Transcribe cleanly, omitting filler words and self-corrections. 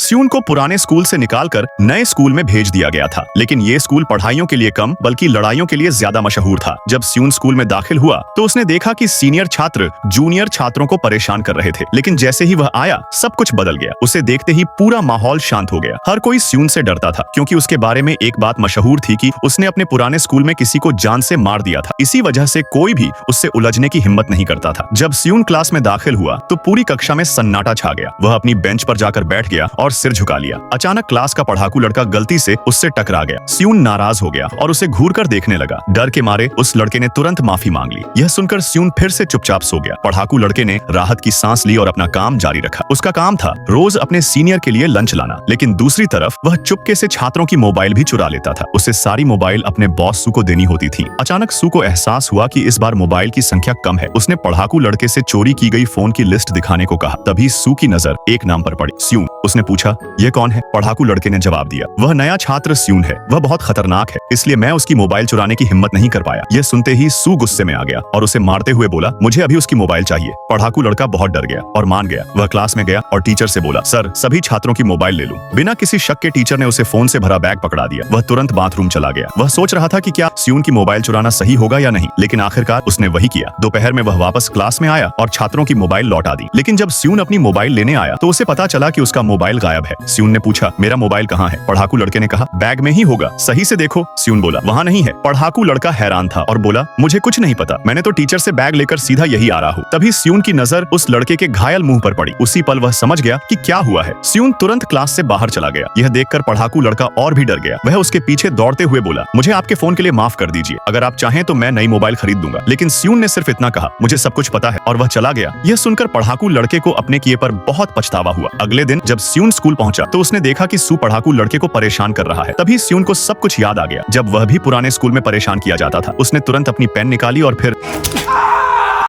स्यून को पुराने स्कूल से निकालकर नए स्कूल में भेज दिया गया था, लेकिन ये स्कूल पढ़ाइयों के लिए कम बल्कि लड़ाइयों के लिए ज्यादा मशहूर था। जब स्यून स्कूल में दाखिल हुआ तो उसने देखा कि सीनियर छात्र जूनियर छात्रों को परेशान कर रहे थे, लेकिन जैसे ही वह आया सब कुछ बदल गया। उसे देखते ही पूरा माहौल शांत हो गया। हर कोई स्यून से डरता था क्योंकि उसके बारे में एक बात मशहूर थी कि उसने अपने पुराने स्कूल में किसी को जान से मार दिया था। इसी वजह से कोई भी उससे उलझने की हिम्मत नहीं करता था। जब स्यून क्लास में दाखिल हुआ तो पूरी कक्षा में सन्नाटा छा गया। वह अपनी बेंच पर जाकर बैठ गया और सिर झुका लिया। अचानक क्लास का पढ़ाकू लड़का गलती से उससे टकरा गया। स्यून नाराज हो गया और उसे घूरकर देखने लगा। डर के मारे उस लड़के ने तुरंत माफी मांग ली। यह सुनकर स्यून फिर से चुपचाप सो गया। पढ़ाकू लड़के ने राहत की सांस ली और अपना काम जारी रखा। उसका काम था रोज अपने सीनियर के लिए लंच लाना, लेकिन दूसरी तरफ वह चुपके से छात्रों की मोबाइल भी चुरा लेता था। उसे सारी मोबाइल अपने बॉस सू को देनी होती थी। अचानक सू को एहसास हुआ कि इस बार मोबाइल की संख्या कम है। उसने पढ़ाकू लड़के से चोरी की गई फोन की लिस्ट दिखाने को कहा। तभी सू की नजर एक नाम पर पड़ी, स्यून। उसने पूछा, यह कौन है? पढ़ाकू लड़के ने जवाब दिया, वह नया छात्र स्यून है। वह बहुत खतरनाक है, इसलिए मैं उसकी मोबाइल चुराने की हिम्मत नहीं कर पाया। यह सुनते ही सू गुस्से में आ गया और उसे मारते हुए बोला, मुझे अभी उसकी मोबाइल चाहिए। पढ़ाकू लड़का बहुत डर गया और मान गया। वह क्लास में गया और टीचर से बोला, सर, सभी छात्रों की मोबाइल ले लूं। बिना किसी शक के टीचर ने उसे फोन से भरा बैग पकड़ा दिया। वह तुरंत बाथरूम चला गया। वह सोच रहा था कि क्या स्यून की मोबाइल चुराना सही होगा या नहीं, लेकिन आखिरकार उसने वही किया। दोपहर में वह वापस क्लास में आया और छात्रों की मोबाइल लौटा दी। लेकिन जब स्यून अपनी मोबाइल लेने आया तो उसे पता चला कि उसका मोबाइल गायब है। स्यून ने पूछा, मेरा मोबाइल कहाँ है? पढ़ाकू लड़के ने कहा, बैग में ही होगा, सही से देखो। स्यून बोला, वहाँ नहीं है। पढ़ाकू लड़का हैरान था और बोला, मुझे कुछ नहीं पता, मैंने तो टीचर से बैग लेकर सीधा यही आ रहा हूँ। तभी स्यून की नजर उस लड़के के घायल मुंह पर पड़ी। उसी पल वह समझ गया कि क्या हुआ है। स्यून तुरंत क्लास से बाहर चला गया। यह देखकर पढ़ाकू लड़का और भी डर गया। वह उसके पीछे दौड़ते हुए बोला, मुझे आपके फोन के लिए माफ कर दीजिए, अगर आप चाहें तो मैं नई मोबाइल खरीद दूंगा। लेकिन स्यून ने सिर्फ इतना कहा, मुझे सब कुछ पता है, और वह चला गया। यह सुनकर पढ़ाकू लड़के को अपने किए पर बहुत पछतावा हुआ। अगले दिन जब स्यून स्कूल पहुंचा तो उसने देखा कि सू पढ़ाकू लड़के को परेशान कर रहा है। तभी स्यून को सब कुछ याद आ गया। जब वह भी पुराने स्कूल में परेशान किया जाता था। उसने तुरंत अपनी पेन निकाली और फिर